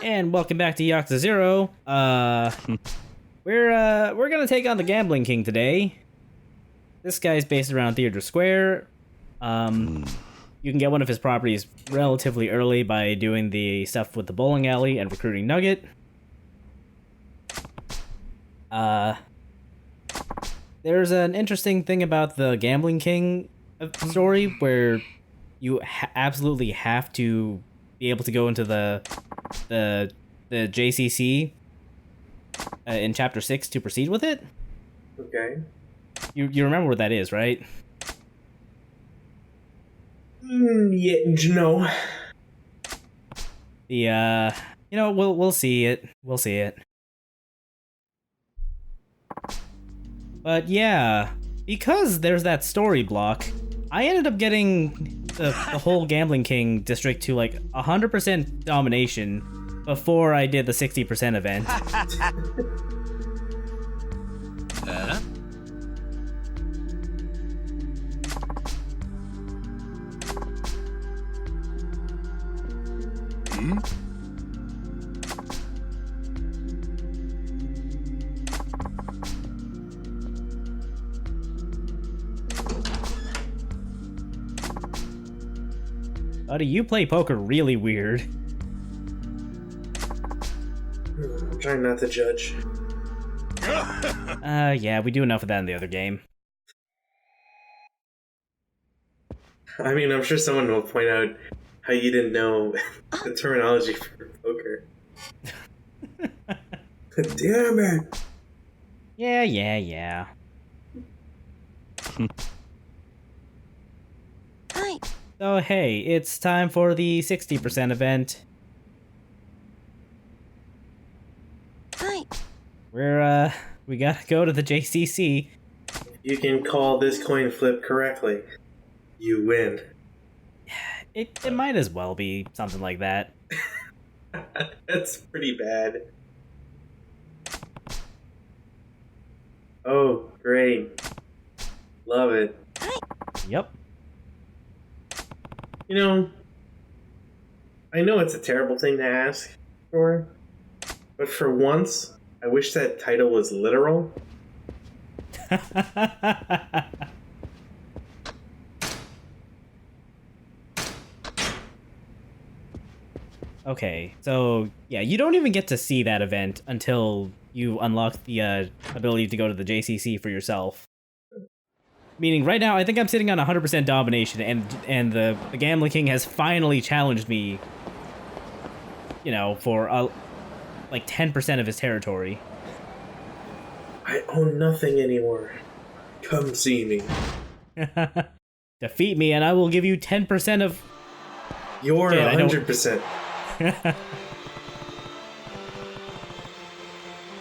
And welcome back to Yakuza 0. We're gonna take on the Gambling King today. This guy's based around Theater Square. You can get one of his properties relatively early by doing the stuff with the bowling alley and recruiting Nugget. There's an interesting thing about the Gambling King story where you absolutely have to be able to go into the JCC in Chapter 6 to proceed with it. Okay. You remember what that is, right? Yeah, no. We'll see it. We'll see it. But yeah, because there's that story block, I ended up getting the whole Gambling King district to like 100% domination before I did the 60% event. Buddy, you play poker really weird. I'm trying not to judge. Yeah, we do enough of that in the other game. I mean, I'm sure someone will point out how you didn't know the terminology for poker. Damn it! Yeah. Hi. So hey, it's time for the 60% event. Hi. We gotta go to the JCC. You can call this coin flip correctly. You win. It might as well be something like that. That's pretty bad. Oh, great. Love it. Yep. You know, I know it's a terrible thing to ask for, but for once, I wish that title was literal. Okay, so yeah, you don't even get to see that event until you unlock the ability to go to the JCC for yourself. Meaning, right now, I think I'm sitting on 100% domination, and the Gambling King has finally challenged me, for like 10% of his territory. I own nothing anymore. Come see me. Defeat me, and I will give you 10% of... You're Shit, 100%.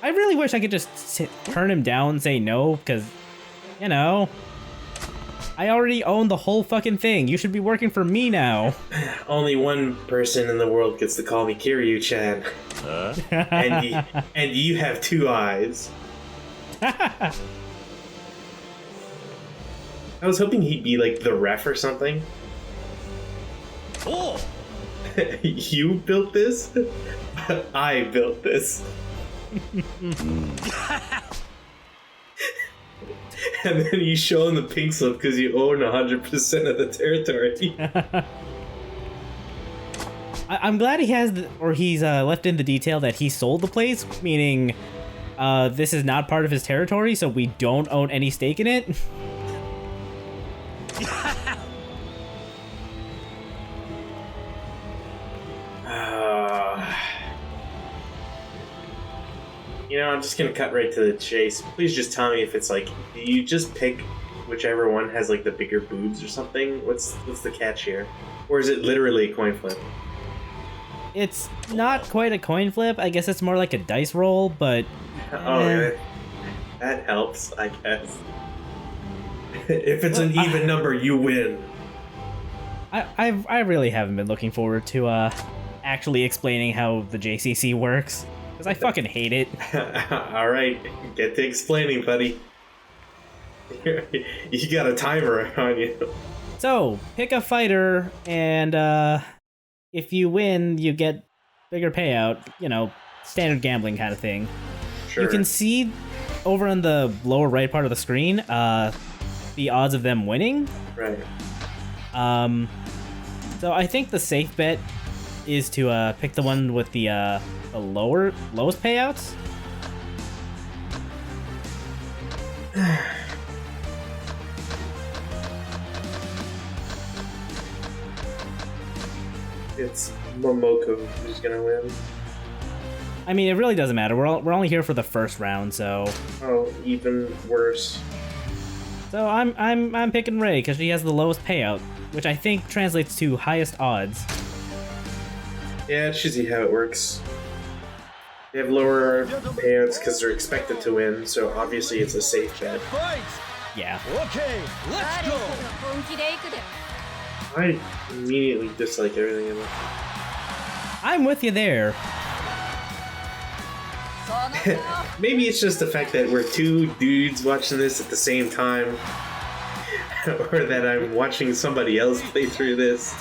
I really wish I could just turn him down and say no, because, I already own the whole fucking thing. You should be working for me now. Only one person in the world gets to call me Kiryu-chan. And you have two eyes. I was hoping he'd be like the ref or something. Oh! You built this? I built this. And then you show him the pink slip because you own 100% of the territory. I'm glad he has, he's left in the detail that he sold the place, meaning this is not part of his territory, so we don't own any stake in it. I'm just gonna cut right to the chase. Please just tell me if it's like, do you just pick whichever one has like the bigger boobs or something? What's the catch here? Or is it literally a coin flip? It's not quite a coin flip. I guess it's more like a dice roll, but... Oh, that helps, I guess. If it's an even number, you win. I really haven't been looking forward to actually explaining how the JCC works. Because I fucking hate it. Alright, get to explaining, buddy. You got a timer on you. So, pick a fighter, and if you win, you get bigger payout, you know, standard gambling kind of thing. Sure. You can see over on the lower right part of the screen, the odds of them winning. Right. So I think the safe bet is to pick the one with the lowest payouts. It's Momoko who's gonna win. I mean, it really doesn't matter. We're only here for the first round, so. Oh, even worse. So I'm picking Ray because she has the lowest payout, which I think translates to highest odds. Yeah, it should see how it works. They have lower payouts because they're expected to win, so obviously it's a safe bet. Yeah. Okay, let's go. 本気で行くで I immediately dislike everything in it. I'm with you there. Maybe it's just the fact that we're two dudes watching this at the same time, or that I'm watching somebody else play through this.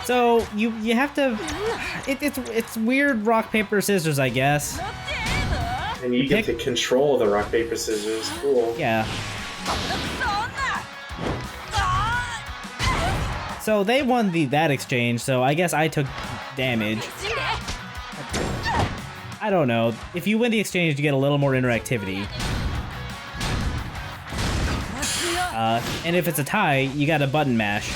So you have to. It's weird rock paper scissors, I guess. And you get to control the rock paper scissors. Cool. Yeah. So they won that exchange. So I guess I took damage. I don't know. If you win the exchange, you get a little more interactivity. And if it's a tie, you got a button mash.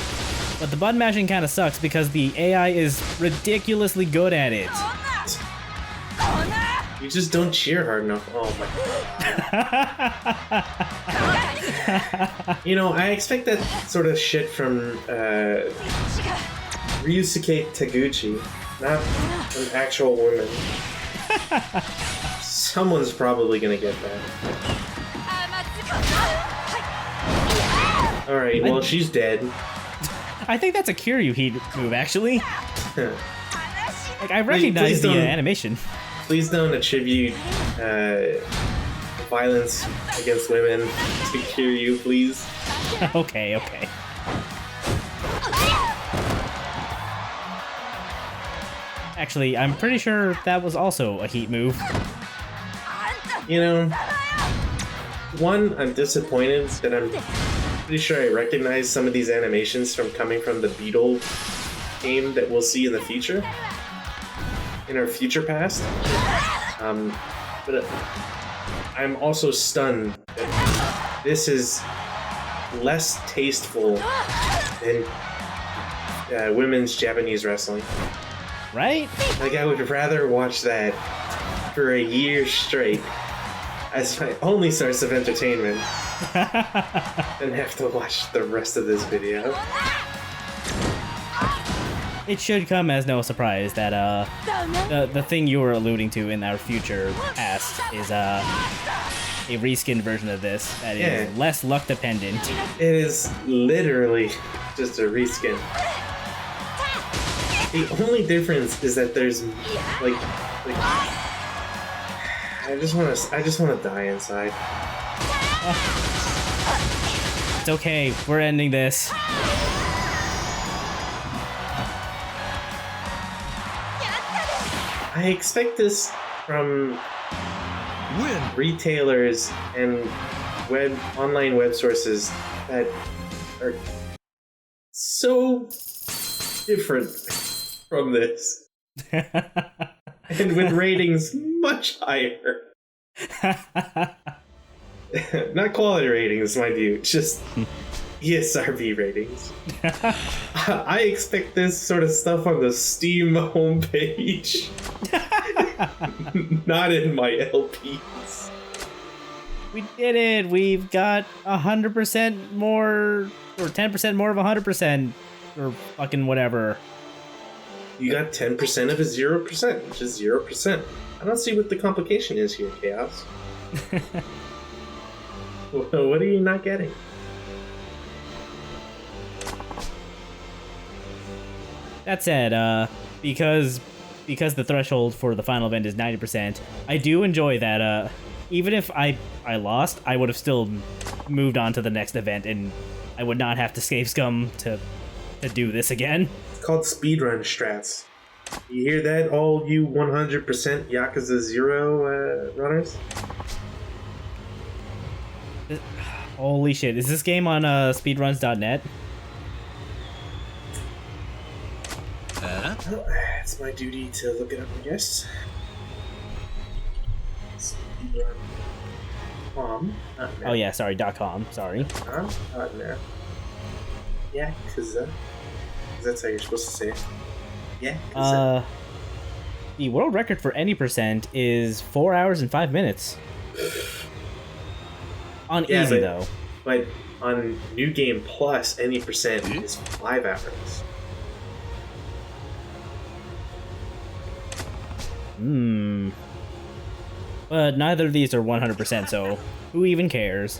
But the button mashing kind of sucks because the AI is ridiculously good at it. You just don't cheer hard enough. Oh my. You know, I expect that sort of shit from Ryusuke Taguchi, not an actual woman. Someone's probably gonna get that. Alright, well, she's dead. I think that's a Kiryu Heat move, actually. Like, I recognize please the don't- animation. Please don't attribute violence against women to Kiryu, please. Okay. Actually, I'm pretty sure that was also a Heat move. You know, one, I'm disappointed that I'm pretty sure I recognize some of these animations from coming from the Beetle game that we'll see in the future, in our future past. But I'm also stunned that this is less tasteful than women's Japanese wrestling. Right? Like, I would rather watch that for a year straight as my only source of entertainment than have to watch the rest of this video. It should come as no surprise that the thing you were alluding to in our future past is a reskinned version of this that is less luck dependent. It is literally just a reskin. The only difference is that there's like I just want to die inside. It's okay, we're ending this. I expect this from retailers and online web sources that are so different from this. And with ratings much higher. Not quality ratings, mind you, just ESRB ratings. I expect this sort of stuff on the Steam homepage. Not in my LPs. We did it! We've got 100% more, or 10% more of 100%, or fucking whatever. You got 10% of a 0%, which is 0%. I don't see what the complication is here, Chaos. What are you not getting? That said, because the threshold for the final event is 90%, I do enjoy that, even if I lost, I would have still moved on to the next event, and I would not have to save scum to do this again. It's called speedrun strats. You hear that, all you 100% Yakuza 0 runners? Holy shit, is this game on speedruns.net? Well, it's my duty to look it up, I guess. Speedrun.com. Oh yeah, sorry, .com, sorry. .net. Yakuza. That's how you're supposed to say it. Yakuza. The world record for any percent is 4 hours and 5 minutes. On easy, though. But on New Game Plus, any percent is 5 hours. But neither of these are 100%, so who even cares?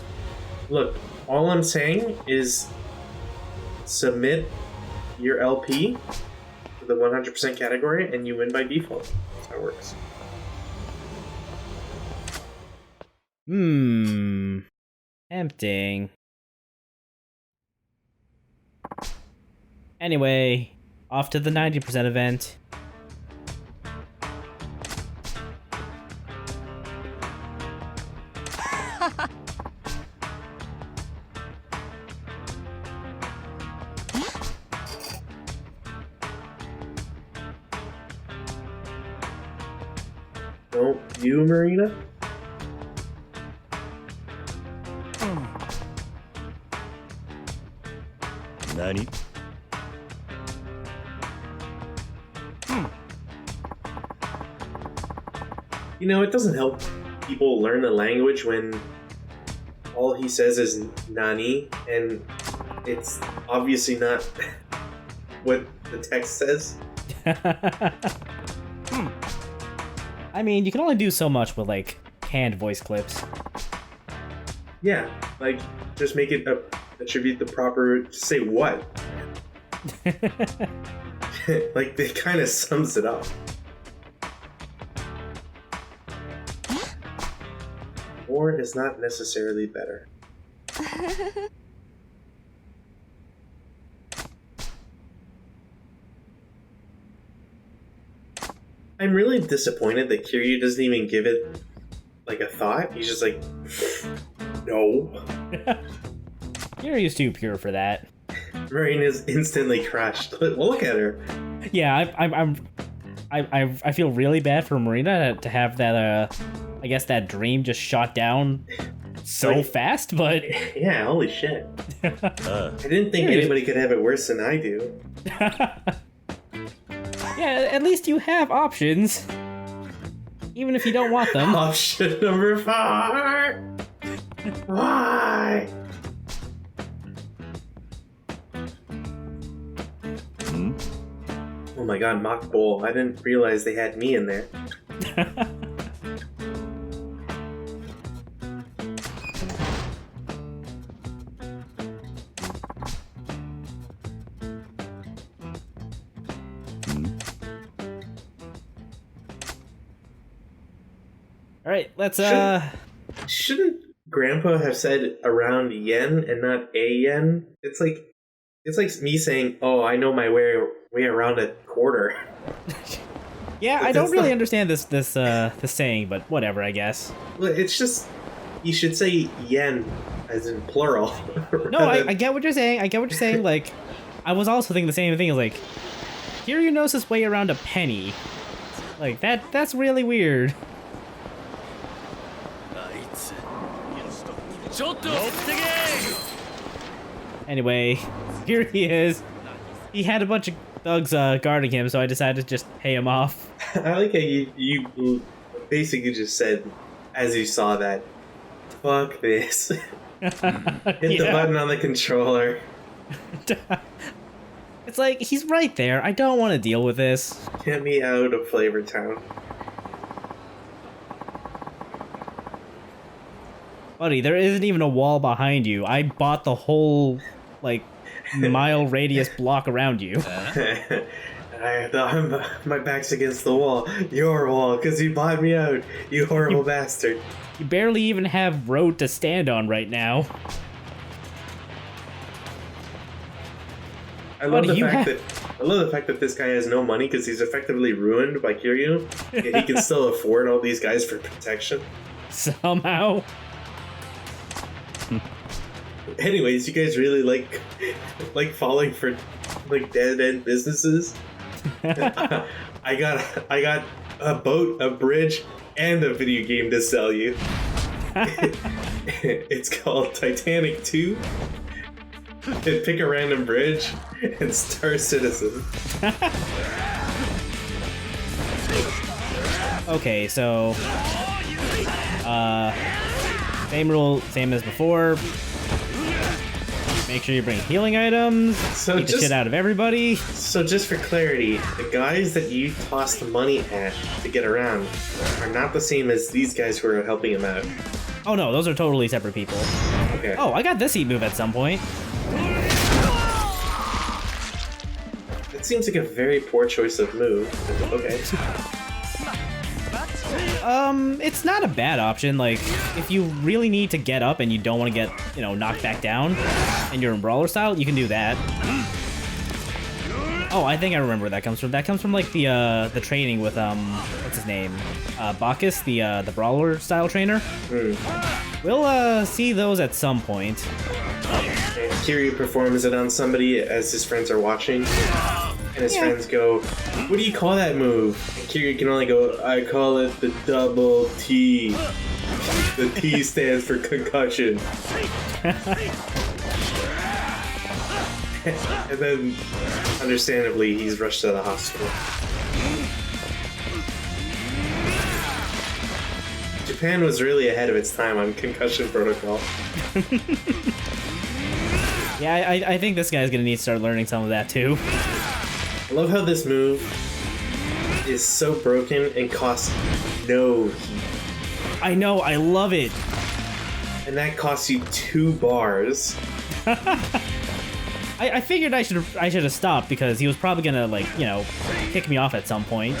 Look, all I'm saying is submit your LP to the 100% category and you win by default. That's how it works. Tempting. Anyway, off to the 90% event. Don't you, Marina? Nani? You know, it doesn't help people learn the language when all he says is Nani, and it's obviously not what the text says. I mean, you can only do so much with, like, canned voice clips. Yeah, like, just make it attribute the proper... Say what? Like, it kind of sums it up. More is not necessarily better. I'm really disappointed that Kiryu doesn't even give it, like, a thought. He's just like, no. Kiryu's too pure for that. Marina's instantly crushed. Look at her. Yeah, I feel really bad for Marina to have that, I guess that dream just shot down so fast, but... Yeah, holy shit. I didn't think anybody could have it worse than I do. Yeah, at least you have options. Even if you don't want them. Option number 4! Why? Oh my god, mock bowl. I didn't realize they had me in there. Alright, let's, Shouldn't Grandpa have said around yen and not a yen? It's like me saying, oh, I know my way around a quarter. Yeah, I don't really understand this saying, but whatever, I guess. Well, it's just, you should say yen as in plural. No, I get what you're saying. I get what you're saying. Like, I was also thinking the same thing. Like, Kiryu knows his way around a penny. Like, that's really weird. Anyway, here he is. He had a bunch of thugs guarding him, so I decided to just pay him off. I like how you basically just said, as you saw that, fuck this. Hit the button on the controller. It's like, he's right there. I don't want to deal with this. Get me out of Flavor Town. Buddy, there isn't even a wall behind you. I bought the whole, like, mile radius block around you. My back's against the wall. Your wall, because you bought me out, you horrible bastard. You barely even have road to stand on right now. I love Buddy, the fact that I love the fact that this guy has no money because he's effectively ruined by Kiryu, yet he can still afford all these guys for protection. Somehow. Anyways, you guys really like falling for like dead end businesses? I got a boat, a bridge, and a video game to sell you. It's called Titanic 2. Pick a random bridge and Star Citizen. Okay, so same rule, same as before. Make sure you bring healing items. So Beat the shit out of everybody. So just for clarity, the guys that you toss the money at to get around are not the same as these guys who are helping him out. Oh no, those are totally separate people. Okay. Oh, I got this heat move at some point. That seems like a very poor choice of move. Okay. It's not a bad option. Like, if you really need to get up and you don't want to get, you know, knocked back down, and you're in brawler style, you can do that. Oh, I think I remember where that comes from. That comes from like the training with what's his name, Bacchus, the brawler style trainer. We'll see those at some point. And Kiryu performs it on somebody as his friends are watching, and his friends go, "What do you call that move?" And Kiryu can only go, "I call it the double T. The T stands for concussion." And then, understandably, he's rushed to the hospital. Japan was really ahead of its time on concussion protocol. Yeah, I think this guy's gonna need to start learning some of that too. I love how this move is so broken and costs no heat. I know, I love it. And that costs you 2 bars. I figured I should have stopped because he was probably gonna, like, you know, kick me off at some point.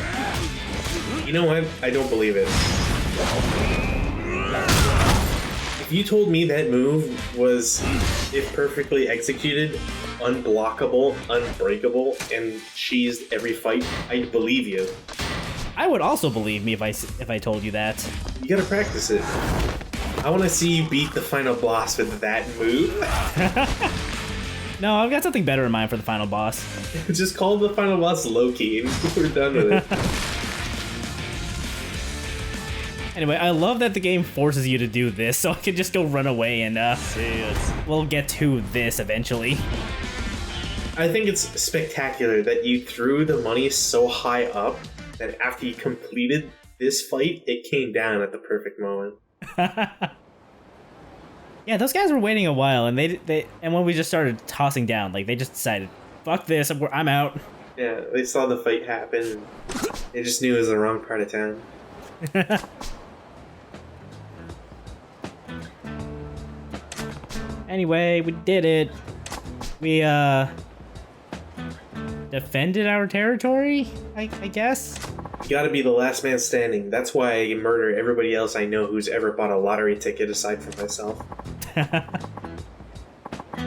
You know what? I don't believe it. If you told me that move was, if perfectly executed, unblockable, unbreakable, and cheesed every fight, I'd believe you. I would also believe me if I told you that. You gotta practice it. I want to see you beat the final boss with that move. No, I've got something better in mind for the final boss. Just call the final boss Loki and we're done with it. Anyway, I love that the game forces you to do this, so I can just go run away and we'll get to this eventually. I think it's spectacular that you threw the money so high up that after you completed this fight, it came down at the perfect moment. Yeah, those guys were waiting a while, and and when we just started tossing down, like, they just decided, fuck this, I'm out. Yeah, they saw the fight happen, and they just knew it was the wrong part of town. Anyway, we did it. We, defended our territory, I guess? You gotta be the last man standing. That's why I murder everybody else I know who's ever bought a lottery ticket aside from myself.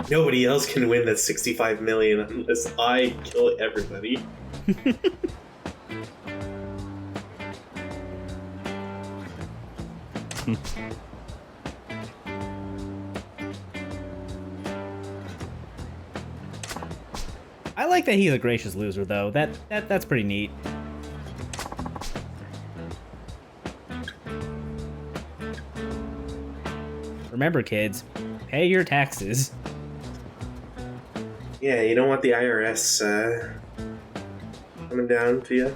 Nobody else can win that 65 million unless I kill everybody. I like that he's a gracious loser, though. That's pretty neat. Remember, kids, pay your taxes. Yeah, you don't want the IRS coming down to you.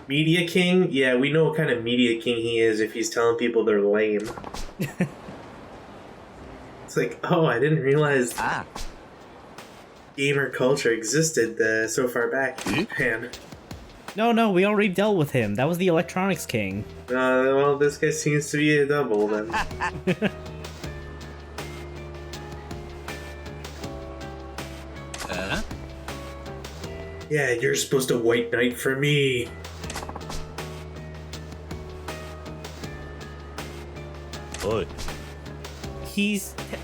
Media King? Yeah, we know what kind of Media King he is if he's telling people they're lame. It's like, oh, I didn't realize gamer culture existed so far back in Japan. No, we already dealt with him. That was the Electronics King. Well, this guy seems to be a double then. Yeah, you're supposed to white knight for me. Oi.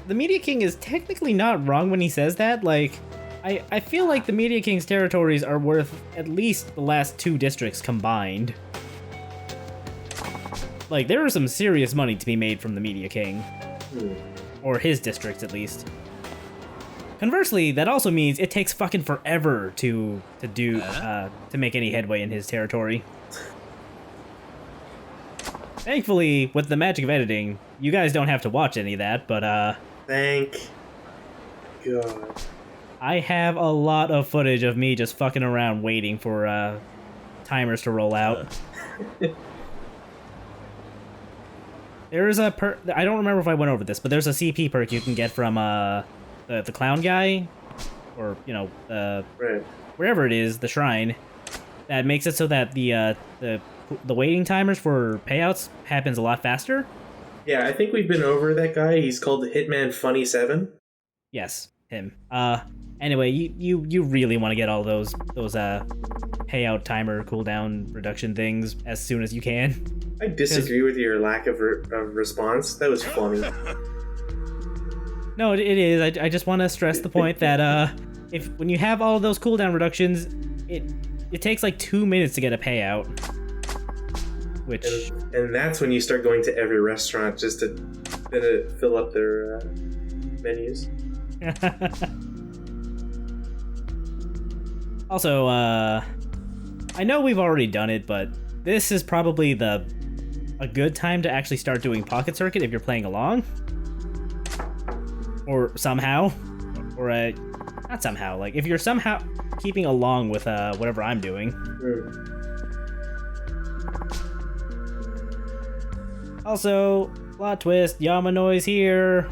The Media King is technically not wrong when he says that. Like, I feel like the Media King's territories are worth at least the last 2 districts combined. Like, there is some serious money to be made from the Media King. Or his districts, at least. Conversely, that also means it takes fucking forever to make any headway in his territory. Thankfully, with the magic of editing, you guys don't have to watch any of that, but Thank God. I have a lot of footage of me just fucking around waiting for timers to roll out. There is a perk. I don't remember if I went over this, but there's a CP perk you can get from the clown guy, or Right. wherever it is, the shrine, that makes it so that the waiting timers for payouts happens a lot faster. Yeah, I think we've been over that guy. He's called Hitman Funny 7. Yes, him. Anyway, you really want to get all those payout timer cooldown reduction things as soon as you can. I disagree with your lack of response. That was funny. No, it is. I just want to stress the point that when you have all of those cooldown reductions, it takes like 2 minutes to get a payout. Which and that's when you start going to every restaurant just to fill up their menus. Also, I know we've already done it, but this is probably a good time to actually start doing Pocket Circuit if you're playing along. Or somehow. Or, not somehow. Like, if you're somehow keeping along with whatever I'm doing. Also, plot twist, Yamanoi's here.